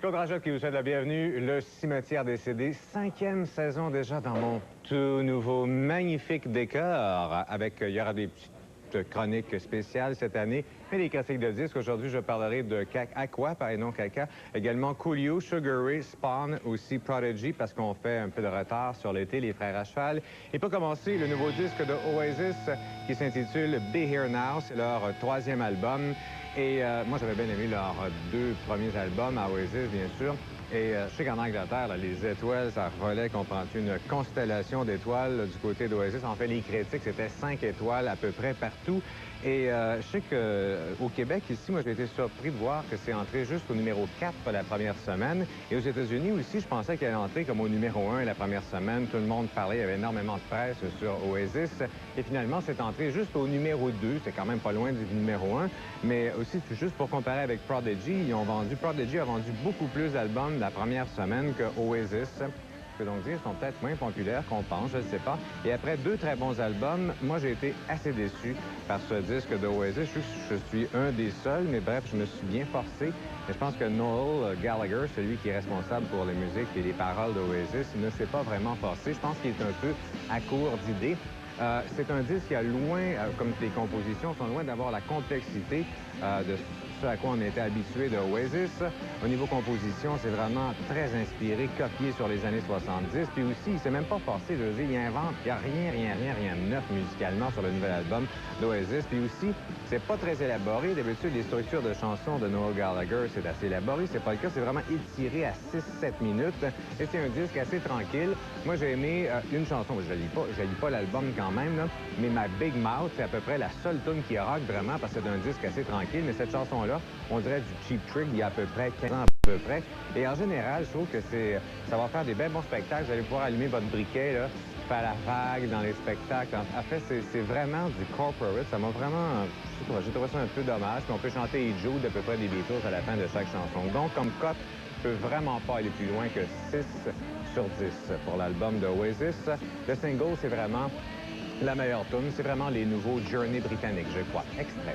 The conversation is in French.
Claude Rajot qui vous souhaite la bienvenue. Le cimetière des CD, 5e saison déjà dans mon tout nouveau magnifique décor. Il y aura des petites chroniques spéciales cette année, mais des classiques de disques. Aujourd'hui, je parlerai de Aqua, et non Caca. Également Coolio, Sugar Ray, Spawn, aussi Prodigy, parce qu'on fait un peu de retard sur l'été, les frères à cheval. Et pour commencer, le nouveau disque de Oasis qui s'intitule Be Here Now. C'est leur 3e album. Et moi, j'avais bien aimé leurs 2 premiers albums à Oasis, bien sûr. Et je sais qu'en Angleterre, là, les étoiles, ça relait, comprends-tu, une constellation d'étoiles du côté d'Oasis. En fait, les critiques, c'était 5 étoiles à peu près partout. Et je sais qu'au Québec, ici, moi, j'ai été surpris de voir que c'est entré juste au numéro 4 la première semaine. Et aux États-Unis aussi, je pensais qu'elle allait entrer comme au numéro 1 la première semaine. Tout le monde parlait, il y avait énormément de presse sur Oasis. Et finalement, c'est entré juste au numéro 2. C'est quand même pas loin du numéro 1. Mais aussi, juste pour comparer avec Prodigy, Prodigy a vendu beaucoup plus d'albums la première semaine que Oasis. Je peux donc dire qu'ils sont peut-être moins populaires qu'on pense, je ne sais pas. Et après 2 très bons albums, moi, j'ai été assez déçu par ce disque de Oasis. Je suis un des seuls, mais bref, je me suis bien forcé. Mais je pense que Noel Gallagher, celui qui est responsable pour la musique et les paroles d'Oasis, ne s'est pas vraiment forcé. Je pense qu'il est un peu à court d'idées. C'est un disque qui a loin, comme les compositions, sont loin d'avoir la complexité de ce à quoi on était habitué de Oasis. Au niveau composition, c'est vraiment très inspiré, copié sur les années 70. Puis aussi, il s'est même pas forcé, je veux dire, il invente, il n'y a rien de neuf musicalement sur le nouvel album d'Oasis. Puis aussi, c'est pas très élaboré. D'habitude, les structures de chansons de Noel Gallagher, c'est assez élaboré. C'est pas le cas, c'est vraiment étiré à 6-7 minutes. Et c'est un disque assez tranquille. Moi, j'ai aimé une chanson, je lis pas l'album quand même, là, mais My Big Mouth, c'est à peu près la seule tune qui rock vraiment parce que c'est un disque assez tranquille. Mais cette chanson-là, on dirait du Cheap Trick il y a à peu près 15 ans à peu près. Et en général, je trouve que ça va faire des bien bons spectacles. Vous allez pouvoir allumer votre briquet, là, faire la vague dans les spectacles. En fait, c'est vraiment du corporate. Ça m'a vraiment... j'ai trouvé ça un peu dommage. Puis on peut chanter Hey Jude à peu près des Beatles à la fin de chaque chanson. Donc, comme cote, je peux vraiment pas aller plus loin que 6 sur 10 pour l'album de Oasis. Le single, c'est vraiment la meilleure tune. C'est vraiment les nouveaux Journey britanniques, je crois. Extrait.